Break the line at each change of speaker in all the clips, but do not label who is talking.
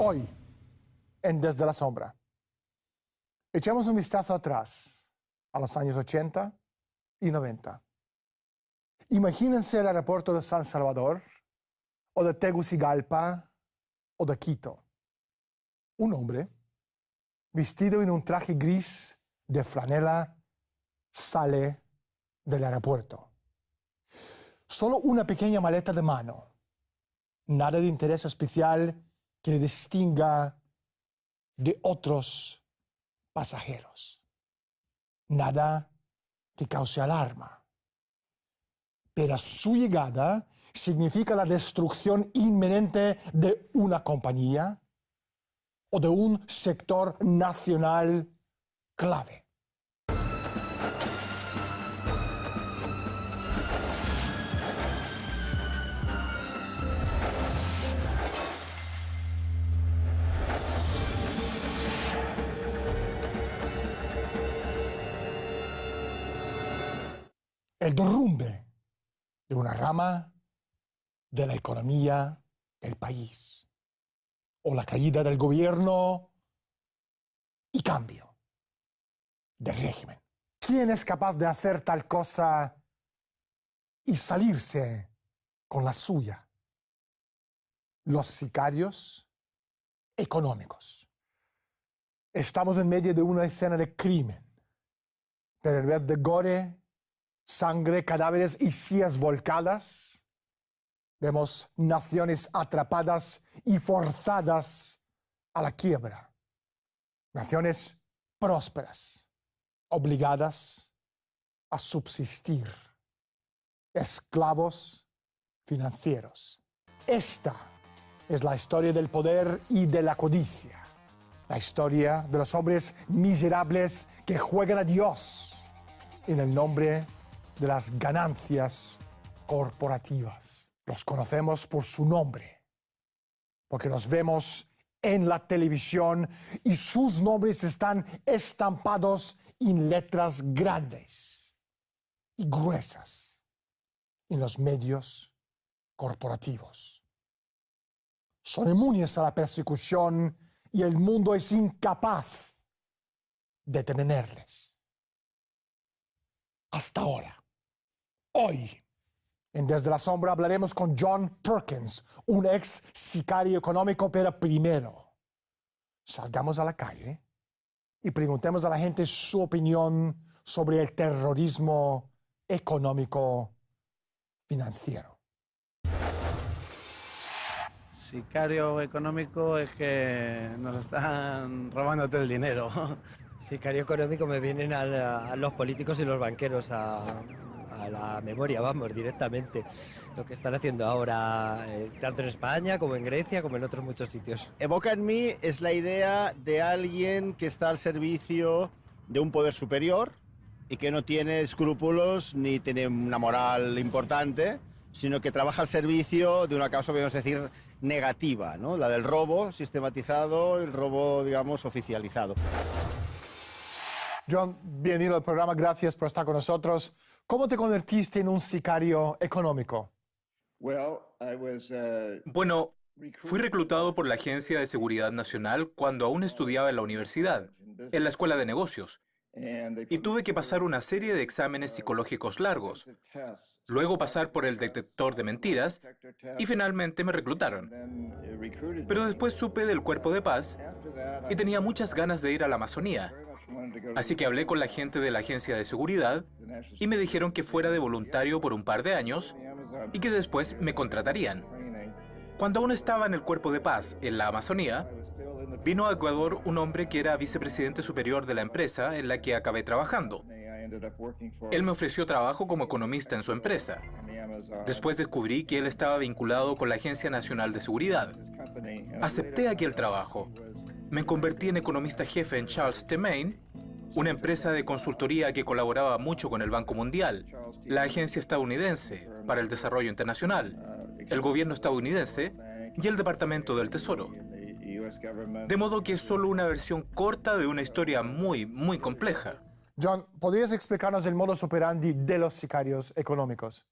Hoy, en Desde la Sombra, echemos un vistazo atrás a los años 80 y 90. Imagínense el aeropuerto de San Salvador, o de Tegucigalpa, o de Quito. Un hombre, vestido en un traje gris de franela, sale del aeropuerto. Solo una pequeña maleta de mano. Nada de interés especial que le distinga de otros pasajeros. Nada que cause alarma. Pero su llegada significa la destrucción inminente de una compañía o de un sector nacional clave. El derrumbe de una rama de la economía del país, o la caída del gobierno y cambio de régimen. ¿Quién es capaz de hacer tal cosa y salirse con la suya? Los sicarios económicos. Estamos en medio de una escena de crimen, pero en vez de gore, sangre, cadáveres y sillas volcadas, vemos naciones atrapadas y forzadas a la quiebra. Naciones prósperas, obligadas a subsistir. Esclavos financieros. Esta es la historia del poder y de la codicia. La historia de los hombres miserables que juegan a Dios en el nombre de las ganancias corporativas. Los conocemos por su nombre, porque los vemos en la televisión y sus nombres están estampados en letras grandes y gruesas en los medios corporativos. Son inmunes a la persecución y el mundo es incapaz de detenerles. Hasta ahora. Hoy, en Desde la Sombra, hablaremos con John Perkins, un ex sicario económico, pero primero, salgamos a la calle y preguntemos a la gente su opinión sobre el terrorismo económico financiero.
Sicario económico es que nos están robando todo el dinero.
Sicario económico me vienen a los políticos y los banqueros a la memoria, vamos, directamente. Lo que están haciendo ahora, tanto en España como en Grecia, como en otros muchos sitios.
Evoca en mí es la idea de alguien que está al servicio de un poder superior y que no tiene escrúpulos ni tiene una moral importante, sino que trabaja al servicio de una causa, podemos decir, negativa, ¿no? La del robo sistematizado, el robo, digamos, oficializado.
John, bienvenido al programa, gracias por estar con nosotros. ¿Cómo te convertiste en un sicario económico?
Bueno, fui reclutado por la Agencia de Seguridad Nacional cuando aún estudiaba en la universidad, en la Escuela de Negocios, y tuve que pasar una serie de exámenes psicológicos largos, luego pasar por el detector de mentiras y finalmente me reclutaron. Pero después supe del Cuerpo de Paz y tenía muchas ganas de ir a la Amazonía, así que hablé con la gente de la Agencia de Seguridad y me dijeron que fuera de voluntario por un par de años y que después me contratarían. Cuando aún estaba en el Cuerpo de Paz en la Amazonía, vino a Ecuador un hombre que era vicepresidente superior de la empresa en la que acabé trabajando. Él me ofreció trabajo como economista en su empresa. Después descubrí que él estaba vinculado con la Agencia Nacional de Seguridad. Acepté aquel trabajo. Me convertí en economista jefe en Charles T. Main, una empresa de consultoría que colaboraba mucho con el Banco Mundial, la Agencia Estadounidense para el Desarrollo Internacional, el gobierno estadounidense y el Departamento del Tesoro. De modo que es solo una versión corta de una historia muy, muy compleja.
John, ¿podrías explicarnos el modus operandi de los sicarios económicos?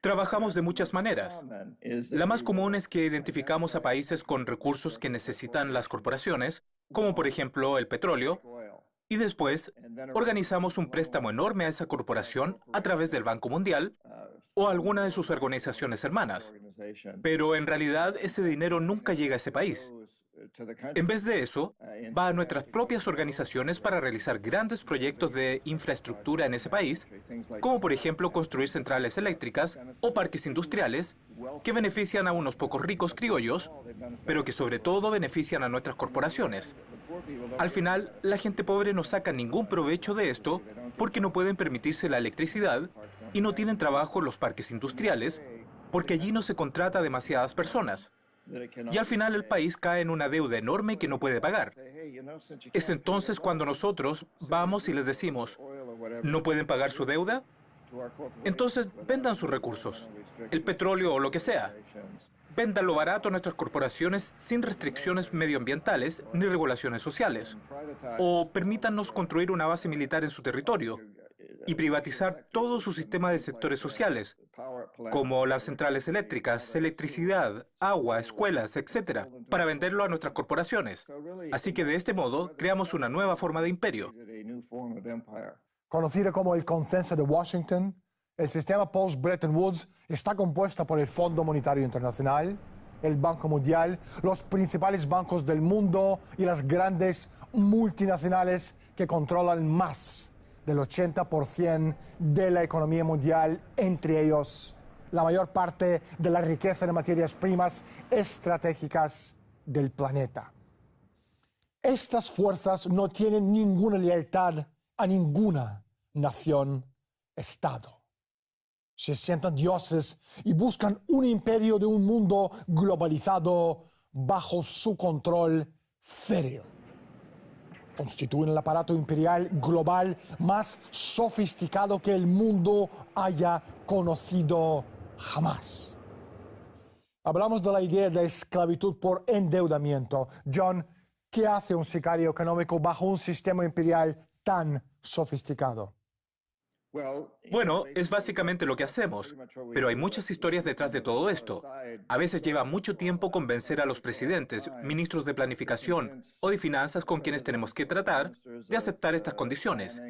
Trabajamos de muchas maneras. La más común es que identificamos a países con recursos que necesitan las corporaciones, como por ejemplo el petróleo, y después organizamos un préstamo enorme a esa corporación a través del Banco Mundial o alguna de sus organizaciones hermanas. Pero en realidad ese dinero nunca llega a ese país. En vez de eso, va a nuestras propias organizaciones para realizar grandes proyectos de infraestructura en ese país, como por ejemplo construir centrales eléctricas o parques industriales que benefician a unos pocos ricos criollos, pero que sobre todo benefician a nuestras corporaciones. Al final, la gente pobre no saca ningún provecho de esto porque no pueden permitirse la electricidad y no tienen trabajo en los parques industriales porque allí no se contrata a demasiadas personas. Y al final el país cae en una deuda enorme que no puede pagar. Es entonces cuando nosotros vamos y les decimos, ¿no pueden pagar su deuda? Entonces vendan sus recursos, el petróleo o lo que sea. Véndanlo barato a nuestras corporaciones sin restricciones medioambientales ni regulaciones sociales. O permítannos construir una base militar en su territorio y privatizar todo su sistema de sectores sociales, como las centrales eléctricas, electricidad, agua, escuelas, etc., para venderlo a nuestras corporaciones. Así que de este modo creamos una nueva forma de imperio.
Conocido como el Consenso de Washington, el sistema post-Bretton Woods está compuesto por el Fondo Monetario Internacional, el Banco Mundial, los principales bancos del mundo y las grandes multinacionales que controlan más del 80% de la economía mundial, entre ellos la mayor parte de la riqueza de materias primas estratégicas del planeta. Estas fuerzas no tienen ninguna lealtad a ninguna nación-estado. Se sientan dioses y buscan un imperio de un mundo globalizado bajo su control férreo. Constituyen el aparato imperial global más sofisticado que el mundo haya conocido jamás. Hablamos de la idea de esclavitud por endeudamiento. John, ¿qué hace un sicario económico bajo un sistema imperial tan sofisticado?
Bueno, es básicamente lo que hacemos, pero hay muchas historias detrás de todo esto. A veces lleva mucho tiempo convencer a los presidentes, ministros de planificación o de finanzas con quienes tenemos que tratar de aceptar estas condiciones.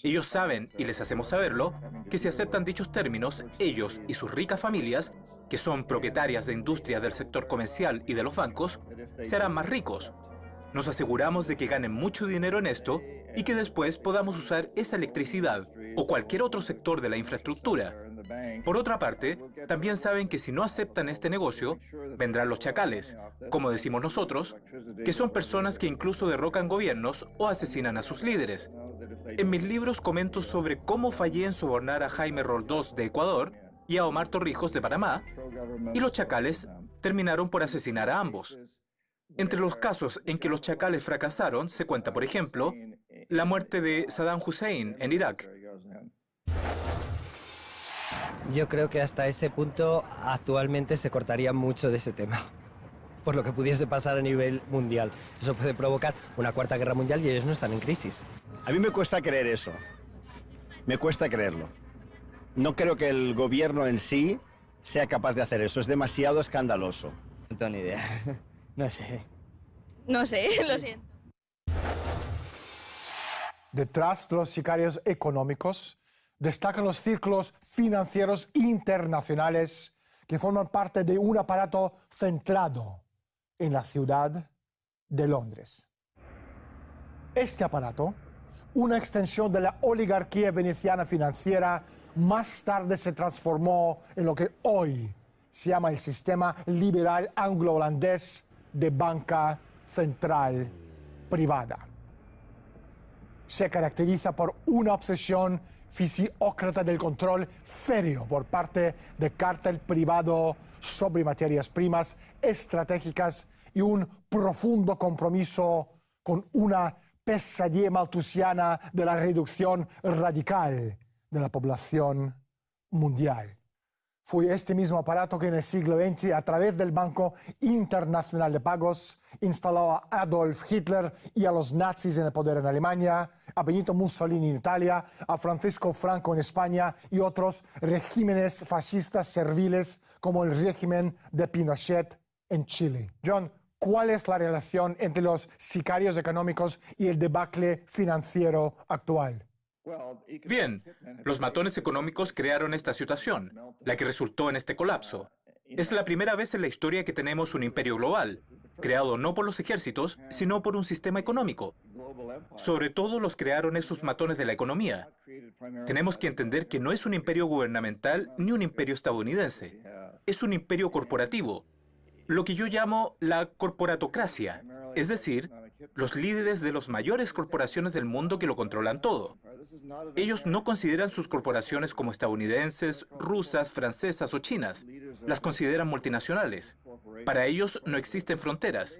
Ellos saben, y les hacemos saberlo, que si aceptan dichos términos, ellos y sus ricas familias, que son propietarias de industrias del sector comercial y de los bancos, serán más ricos. Nos aseguramos de que ganen mucho dinero en esto y que después podamos usar esa electricidad o cualquier otro sector de la infraestructura. Por otra parte, también saben que si no aceptan este negocio, vendrán los chacales, como decimos nosotros, que son personas que incluso derrocan gobiernos o asesinan a sus líderes. En mis libros comento sobre cómo fallé en sobornar a Jaime Roldós de Ecuador y a Omar Torrijos de Panamá, y los chacales terminaron por asesinar a ambos. Entre los casos en que los chacales fracasaron se cuenta, por ejemplo, la muerte de Saddam Hussein en Irak.
Yo creo que hasta ese punto actualmente se cortaría mucho de ese tema, por lo que pudiese pasar a nivel mundial. Eso puede provocar una cuarta guerra mundial y ellos no están en crisis.
A mí me cuesta creer eso. Me cuesta creerlo. No creo que el gobierno en sí sea capaz de hacer eso. Es demasiado escandaloso.
No tengo ni idea. No sé.
No sé, lo siento.
Detrás de los sicarios económicos destacan los círculos financieros internacionales que forman parte de un aparato centrado en la ciudad de Londres. Este aparato, una extensión de la oligarquía veneciana financiera, más tarde se transformó en lo que hoy se llama el sistema liberal anglo-holandés de banca central privada. Se caracteriza por una obsesión fisiócrata del control férreo por parte del cártel privado sobre materias primas estratégicas y un profundo compromiso con una pesadilla malthusiana de la reducción radical de la población mundial. Fue este mismo aparato que en el siglo XX, a través del Banco Internacional de Pagos, instaló a Adolf Hitler y a los nazis en el poder en Alemania, a Benito Mussolini en Italia, a Francisco Franco en España y otros regímenes fascistas serviles como el régimen de Pinochet en Chile. John, ¿cuál es la relación entre los sicarios económicos y el debacle financiero actual?
Bien, los matones económicos crearon esta situación, la que resultó en este colapso. Es la primera vez en la historia que tenemos un imperio global, creado no por los ejércitos, sino por un sistema económico. Sobre todo los crearon esos matones de la economía. Tenemos que entender que no es un imperio gubernamental ni un imperio estadounidense. Es un imperio corporativo, lo que yo llamo la corporatocracia, es decir, los líderes de las mayores corporaciones del mundo que lo controlan todo. Ellos no consideran sus corporaciones como estadounidenses, rusas, francesas o chinas. Las consideran multinacionales. Para ellos no existen fronteras.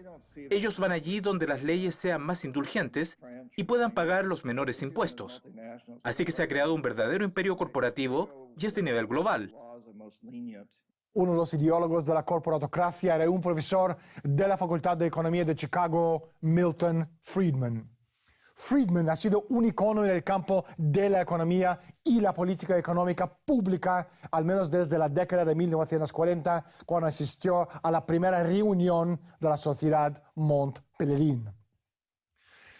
Ellos van allí donde las leyes sean más indulgentes y puedan pagar los menores impuestos. Así que se ha creado un verdadero imperio corporativo y es de nivel global.
Uno de los ideólogos de la corporatocracia era un profesor de la Facultad de Economía de Chicago, Milton Friedman. Friedman ha sido un icono en el campo de la economía y la política económica pública, al menos desde la década de 1940, cuando asistió a la primera reunión de la Sociedad Mont Pelerin.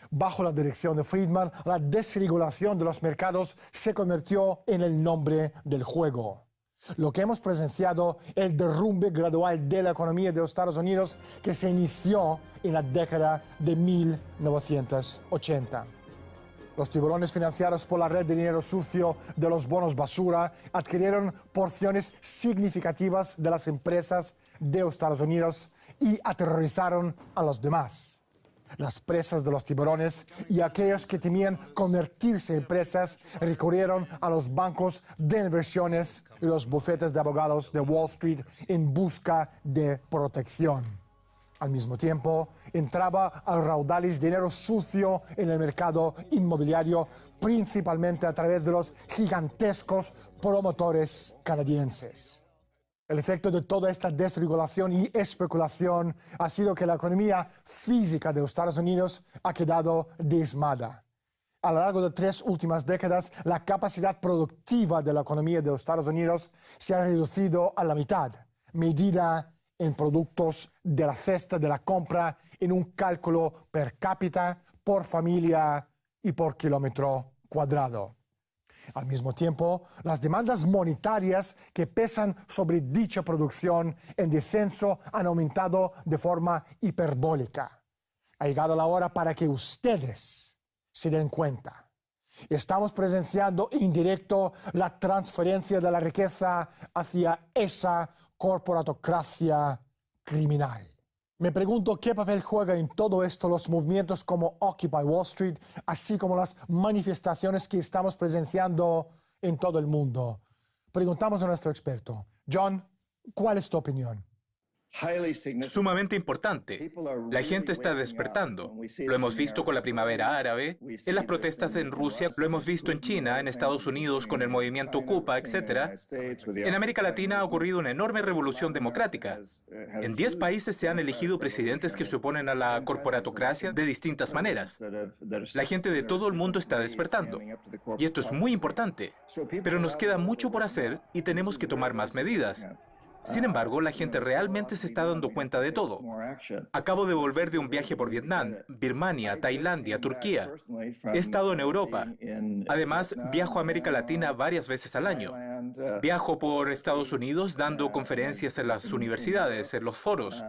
Bajo la dirección de Friedman, la desregulación de los mercados se convirtió en el nombre del juego. Lo que hemos presenciado, el derrumbe gradual de la economía de los Estados Unidos que se inició en la década de 1980. Los tiburones financiados por la red de dinero sucio de los bonos basura adquirieron porciones significativas de las empresas de los Estados Unidos y aterrorizaron a los demás. Las presas de los tiburones y aquellos que temían convertirse en presas recurrieron a los bancos de inversiones y los bufetes de abogados de Wall Street en busca de protección. Al mismo tiempo, entraba a raudales de dinero sucio en el mercado inmobiliario, principalmente a través de los gigantescos promotores canadienses. El efecto de toda esta desregulación y especulación ha sido que la economía física de los Estados Unidos ha quedado diezmada. A lo largo de 3 últimas décadas, la capacidad productiva de la economía de los Estados Unidos se ha reducido a la mitad, medida en productos de la cesta de la compra en un cálculo per cápita, por familia y por kilómetro cuadrado. Al mismo tiempo, las demandas monetarias que pesan sobre dicha producción en descenso han aumentado de forma hiperbólica. Ha llegado la hora para que ustedes se den cuenta. Estamos presenciando en directo la transferencia de la riqueza hacia esa corporatocracia criminal. Me pregunto qué papel juega en todo esto los movimientos como Occupy Wall Street, así como las manifestaciones que estamos presenciando en todo el mundo. Preguntamos a nuestro experto. John, ¿cuál es tu opinión?
Sumamente importante. La gente está despertando. Lo hemos visto con la primavera árabe, en las protestas en Rusia, lo hemos visto en China, en Estados Unidos con el movimiento Ocupa, etc. En América Latina ha ocurrido una enorme revolución democrática. En 10 países se han elegido presidentes que se oponen a la corporatocracia de distintas maneras. La gente de todo el mundo está despertando. Y esto es muy importante. Pero nos queda mucho por hacer y tenemos que tomar más medidas. Sin embargo, la gente realmente se está dando cuenta de todo. Acabo de volver de un viaje por Vietnam, Birmania, Tailandia, Turquía. He estado en Europa. Además, viajo a América Latina varias veces al año. Viajo por Estados Unidos dando conferencias en las universidades, en los foros.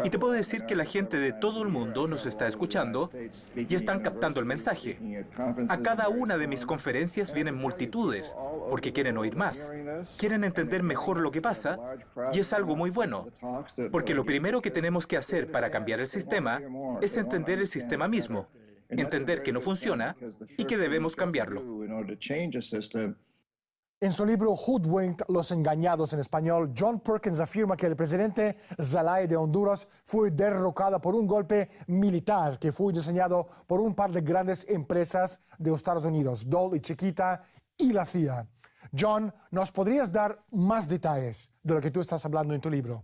Y te puedo decir que la gente de todo el mundo nos está escuchando y están captando el mensaje. A cada una de mis conferencias vienen multitudes porque quieren oír más. Quieren entender mejor lo que pasa. Y es algo muy bueno, porque lo primero que tenemos que hacer para cambiar el sistema es entender el sistema mismo, entender que no funciona y que debemos cambiarlo.
En su libro Hoodwinked, Los Engañados en español, John Perkins afirma que el presidente Zelaya de Honduras fue derrocado por un golpe militar que fue diseñado por un par de grandes empresas de los Estados Unidos, Dole y Chiquita, y la CIA. John, ¿nos podrías dar más detalles de lo que tú estás hablando en tu libro?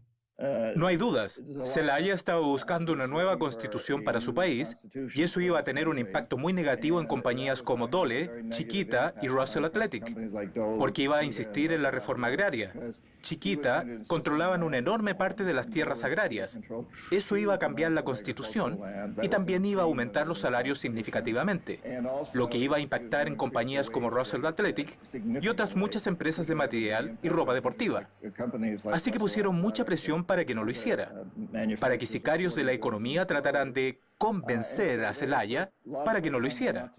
No hay dudas. Zelaya estaba buscando una nueva constitución para su país y eso iba a tener un impacto muy negativo en compañías como Dole, Chiquita y Russell Athletic, porque iba a insistir en la reforma agraria. Chiquita controlaban una enorme parte de las tierras agrarias. Eso iba a cambiar la constitución y también iba a aumentar los salarios significativamente, lo que iba a impactar en compañías como Russell Athletic y otras muchas empresas de material y ropa deportiva. Así que pusieron mucha presión para que no lo hiciera, para que sicarios de la economía trataran de convencer a Zelaya para que no lo hiciera.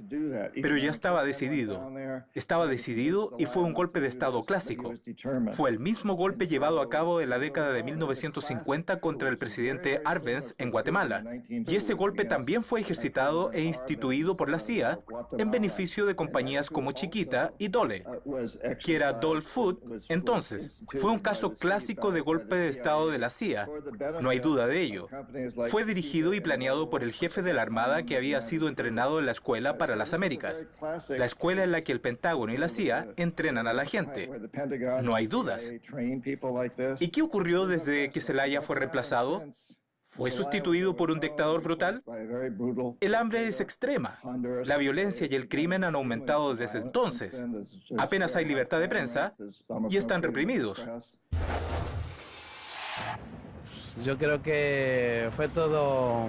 Pero ya estaba decidido. Estaba decidido y fue un golpe de Estado clásico. Fue el mismo golpe llevado a cabo en la década de 1950 contra el presidente Arbenz en Guatemala. Y ese golpe también fue ejercitado e instituido por la CIA en beneficio de compañías como Chiquita y Dole, que era Dole Food. Entonces, fue un caso clásico de golpe de Estado de la CIA. No hay duda de ello. Fue dirigido y planeado por el jefe de la Armada que había sido entrenado en la Escuela para las Américas, la escuela en la que el Pentágono y la CIA entrenan a la gente. No hay dudas. ¿Y qué ocurrió desde que Zelaya fue reemplazado? ¿Fue sustituido por un dictador brutal? El hambre es extrema. La violencia y el crimen han aumentado desde entonces. Apenas hay libertad de prensa y están reprimidos.
Yo creo que fue todo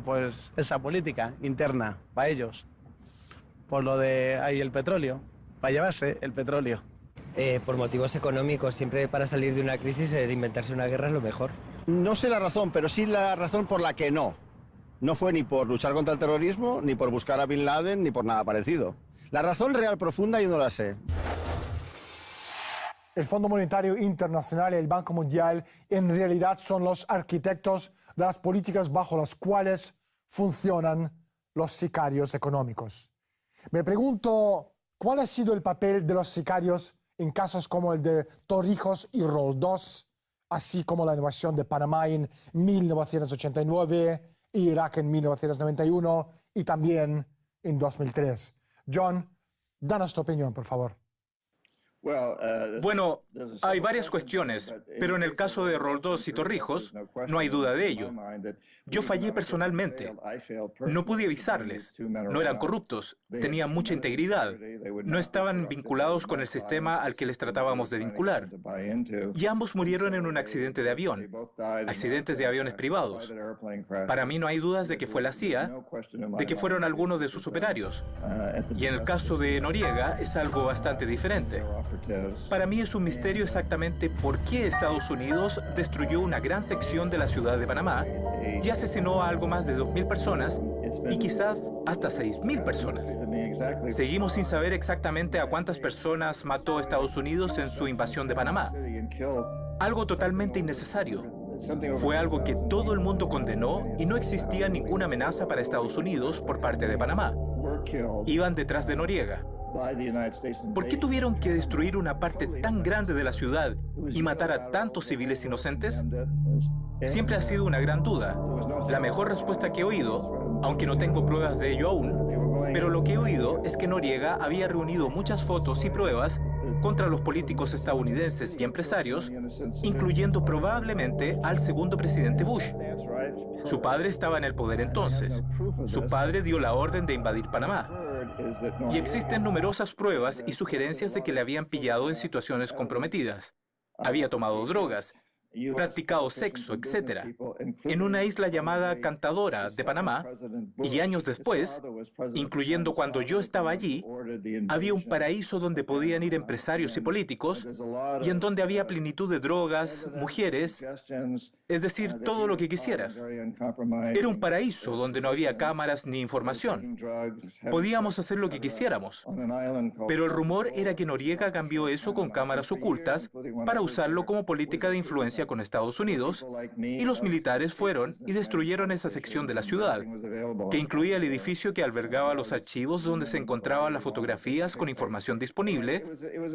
pues esa política interna para ellos, por lo de ahí el petróleo, para llevarse el petróleo.
Por motivos económicos, siempre para salir de una crisis, inventarse una guerra es lo mejor.
No sé la razón, pero sí la razón por la que no. No fue ni por luchar contra el terrorismo, ni por buscar a Bin Laden, ni por nada parecido. La razón real profunda yo no la sé.
El Fondo Monetario Internacional y el Banco Mundial en realidad son los arquitectos de las políticas bajo las cuales funcionan los sicarios económicos. Me pregunto, ¿cuál ha sido el papel de los sicarios en casos como el de Torrijos y Roldós, así como la invasión de Panamá en 1989, Irak en 1991 y también en 2003? John, danos tu opinión, por favor.
Bueno, hay varias cuestiones, pero en el caso de Roldós y Torrijos, no hay duda de ello. Yo fallé personalmente. No pude avisarles. No eran corruptos, tenían mucha integridad. No estaban vinculados con el sistema al que les tratábamos de vincular. Y ambos murieron en un accidente de avión, accidentes de aviones privados. Para mí no hay dudas de que fue la CIA, de que fueron algunos de sus operarios. Y en el caso de Noriega es algo bastante diferente. Para mí es un misterio exactamente por qué Estados Unidos destruyó una gran sección de la ciudad de Panamá y asesinó a algo más de 2.000 personas y quizás hasta 6.000 personas. Seguimos sin saber exactamente a cuántas personas mató Estados Unidos en su invasión de Panamá. Algo totalmente innecesario. Fue algo que todo el mundo condenó y no existía ninguna amenaza para Estados Unidos por parte de Panamá. Iban detrás de Noriega. ¿Por qué tuvieron que destruir una parte tan grande de la ciudad y matar a tantos civiles inocentes? Siempre ha sido una gran duda. La mejor respuesta que he oído, aunque no tengo pruebas de ello aún, pero lo que he oído es que Noriega había reunido muchas fotos y pruebas contra los políticos estadounidenses y empresarios, incluyendo probablemente al segundo presidente Bush. Su padre estaba en el poder entonces. Su padre dio la orden de invadir Panamá. Y existen numerosas pruebas y sugerencias de que le habían pillado en situaciones comprometidas. Había tomado drogas, practicado sexo, etc., en una isla llamada Cantadora de Panamá, y años después, incluyendo cuando yo estaba allí, había un paraíso donde podían ir empresarios y políticos, y en donde había plenitud de drogas, mujeres, es decir, todo lo que quisieras. Era un paraíso donde no había cámaras ni información. Podíamos hacer lo que quisiéramos. Pero el rumor era que Noriega cambió eso con cámaras ocultas para usarlo como política de influencia con Estados Unidos, y los militares fueron y destruyeron esa sección de la ciudad, que incluía el edificio que albergaba los archivos donde se encontraban las fotografías con información disponible,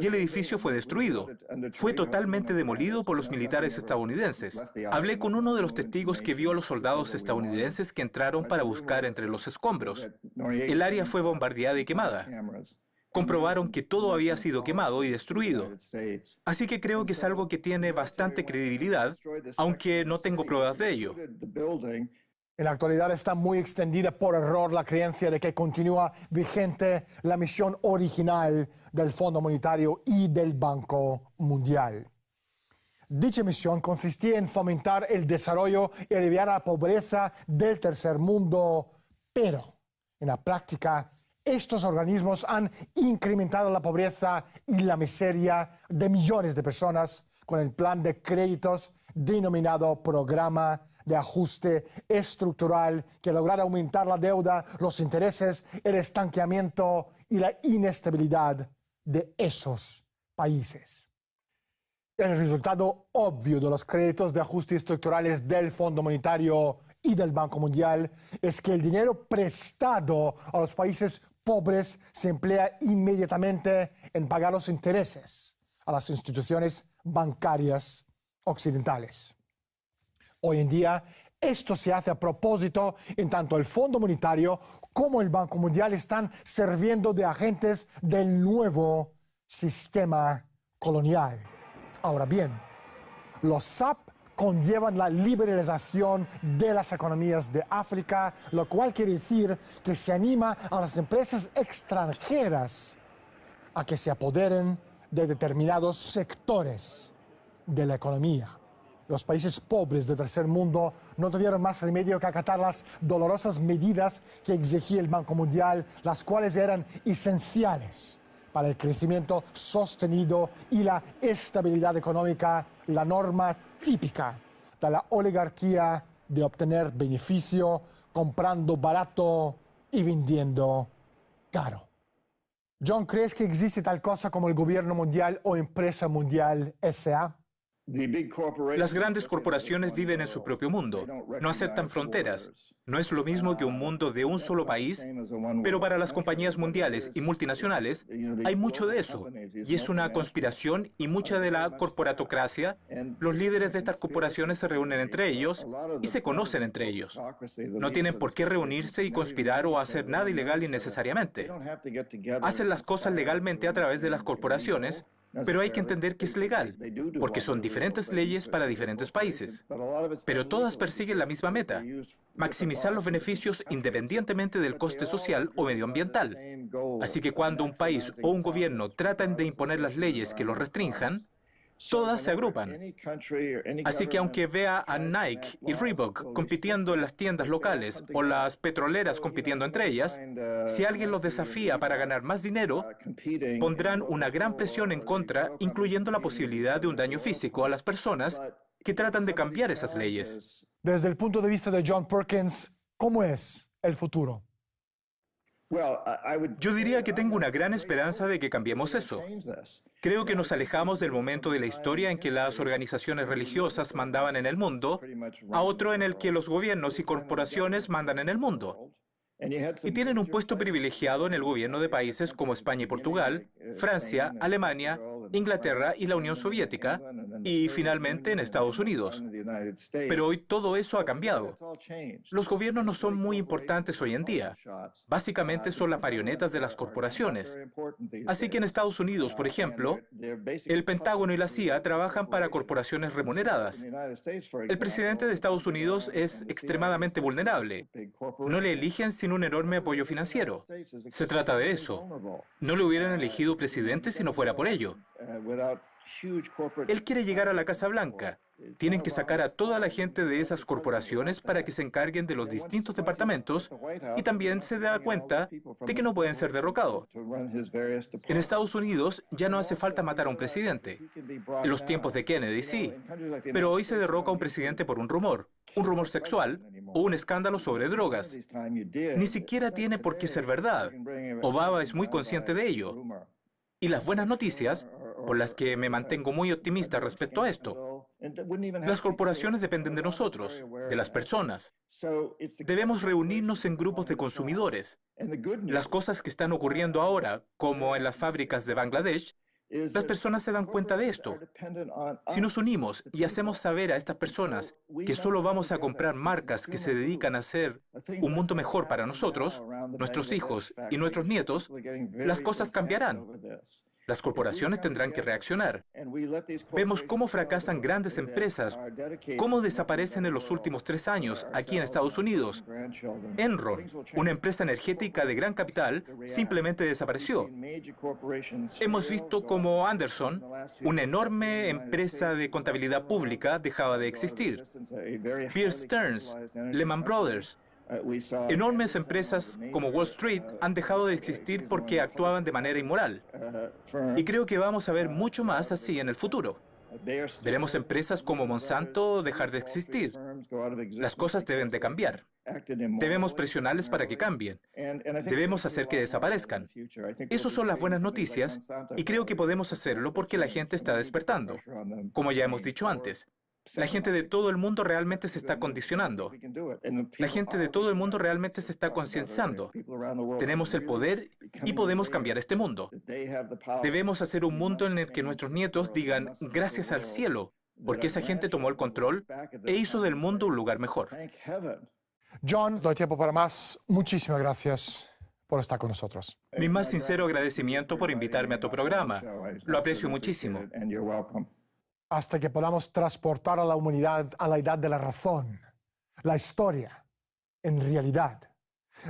y el edificio fue destruido. Fue totalmente demolido por los militares estadounidenses. Hablé con uno de los testigos que vio a los soldados estadounidenses que entraron para buscar entre los escombros. El área fue bombardeada y quemada. comprobaron que todo había sido quemado y destruido. Así que creo que es algo que tiene bastante credibilidad, aunque no tengo pruebas de ello.
En la actualidad está muy extendida por error la creencia de que continúa vigente la misión original del Fondo Monetario y del Banco Mundial. Dicha misión consistía en fomentar el desarrollo y aliviar la pobreza del tercer mundo, pero en la práctica estos organismos han incrementado la pobreza y la miseria de millones de personas con el plan de créditos denominado Programa de Ajuste Estructural, que logra aumentar la deuda, los intereses, el estancamiento y la inestabilidad de esos países. El resultado obvio de los créditos de ajuste estructurales del Fondo Monetario y del Banco Mundial es que el dinero prestado a los países pobres se emplea inmediatamente en pagar los intereses a las instituciones bancarias occidentales. Hoy en día, esto se hace a propósito en tanto el Fondo Monetario como el Banco Mundial están sirviendo de agentes del nuevo sistema colonial. Ahora bien, los SAP conllevan la liberalización de las economías de África, lo cual quiere decir que se anima a las empresas extranjeras a que se apoderen de determinados sectores de la economía. Los países pobres del tercer mundo no tuvieron más remedio que acatar las dolorosas medidas que exigía el Banco Mundial, las cuales eran esenciales para el crecimiento sostenido y la estabilidad económica, la norma típica de la oligarquía de obtener beneficio comprando barato y vendiendo caro. John, ¿crees que existe tal cosa como el gobierno mundial o empresa mundial S.A.?
Las grandes corporaciones viven en su propio mundo, no aceptan fronteras. No es lo mismo que un mundo de un solo país, pero para las compañías mundiales y multinacionales hay mucho de eso, y es una conspiración y mucha de la corporatocracia. Los líderes de estas corporaciones se reúnen entre ellos y se conocen entre ellos. No tienen por qué reunirse y conspirar o hacer nada ilegal innecesariamente. Hacen las cosas legalmente a través de las corporaciones, pero hay que entender que es legal, porque son diferentes leyes para diferentes países. Pero todas persiguen la misma meta: maximizar los beneficios independientemente del coste social o medioambiental. Así que cuando un país o un gobierno tratan de imponer las leyes que los restrinjan, todas se agrupan. Así que aunque vea a Nike y Reebok compitiendo en las tiendas locales o las petroleras compitiendo entre ellas, si alguien los desafía para ganar más dinero, pondrán una gran presión en contra, incluyendo la posibilidad de un daño físico a las personas que tratan de cambiar esas leyes.
Desde el punto de vista de John Perkins, ¿cómo es el futuro?
Yo diría que tengo una gran esperanza de que cambiemos eso. Creo que nos alejamos del momento de la historia en que las organizaciones religiosas mandaban en el mundo a otro en el que los gobiernos y corporaciones mandan en el mundo. Y tienen un puesto privilegiado en el gobierno de países como España y Portugal, Francia, Alemania, Inglaterra y la Unión Soviética, y finalmente en Estados Unidos. Pero hoy todo eso ha cambiado. Los gobiernos no son muy importantes hoy en día. Básicamente son las marionetas de las corporaciones. Así que en Estados Unidos, por ejemplo, el Pentágono y la CIA trabajan para corporaciones remuneradas. El presidente de Estados Unidos es extremadamente vulnerable. No le eligen sin un enorme apoyo financiero. Se trata de eso. No le hubieran elegido presidente si no fuera por ello. Él quiere llegar a la Casa Blanca. Tienen que sacar a toda la gente de esas corporaciones para que se encarguen de los distintos departamentos, y también se da cuenta de que no pueden ser derrocados. En Estados Unidos ya no hace falta matar a un presidente. En los tiempos de Kennedy sí, pero hoy se derroca a un presidente por un rumor sexual o un escándalo sobre drogas. Ni siquiera tiene por qué ser verdad. Obama es muy consciente de ello. Y las buenas noticias, por las que me mantengo muy optimista respecto a esto: las corporaciones dependen de nosotros, de las personas. Debemos reunirnos en grupos de consumidores. Las cosas que están ocurriendo ahora, como en las fábricas de Bangladesh, Las personas se dan cuenta de esto. Si nos unimos y hacemos saber a estas personas que solo vamos a comprar marcas que se dedican a hacer un mundo mejor para nosotros, nuestros hijos y nuestros nietos, las cosas cambiarán. Las corporaciones tendrán que reaccionar. Vemos cómo fracasan grandes empresas, cómo desaparecen en los últimos 3 años aquí en Estados Unidos. Enron, una empresa energética de gran capital, simplemente desapareció. Hemos visto cómo Anderson, una enorme empresa de contabilidad pública, dejaba de existir. Bear Stearns, Lehman Brothers, enormes empresas como Wall Street han dejado de existir porque actuaban de manera inmoral. Y creo que vamos a ver mucho más así en el futuro. Veremos empresas como Monsanto dejar de existir. Las cosas deben de cambiar. Debemos presionarles para que cambien. Debemos hacer que desaparezcan. Esas son las buenas noticias y creo que podemos hacerlo porque la gente está despertando. Como ya hemos dicho antes, la gente de todo el mundo realmente se está condicionando. La gente de todo el mundo realmente se está concienciando. Tenemos el poder y podemos cambiar este mundo. Debemos hacer un mundo en el que nuestros nietos digan gracias al cielo, porque esa gente tomó el control e hizo del mundo un lugar mejor.
John, no hay tiempo para más. Muchísimas gracias por estar con nosotros.
Mi más sincero agradecimiento por invitarme a tu programa. Lo aprecio muchísimo.
Hasta que podamos transportar a la humanidad a la edad de la razón, la historia, en realidad,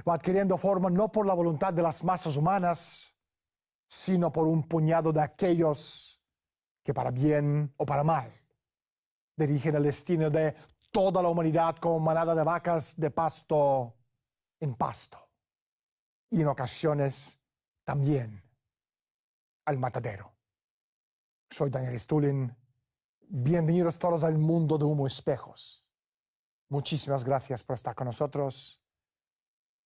va adquiriendo forma no por la voluntad de las masas humanas, sino por un puñado de aquellos que para bien o para mal dirigen el destino de toda la humanidad como manada de vacas de pasto en pasto, y en ocasiones también al matadero. Soy Daniel Stulin. Bienvenidos todos al mundo de Humo Espejos. Muchísimas gracias por estar con nosotros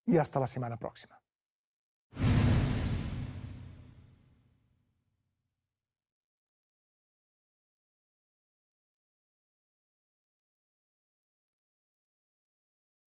y hasta la semana próxima.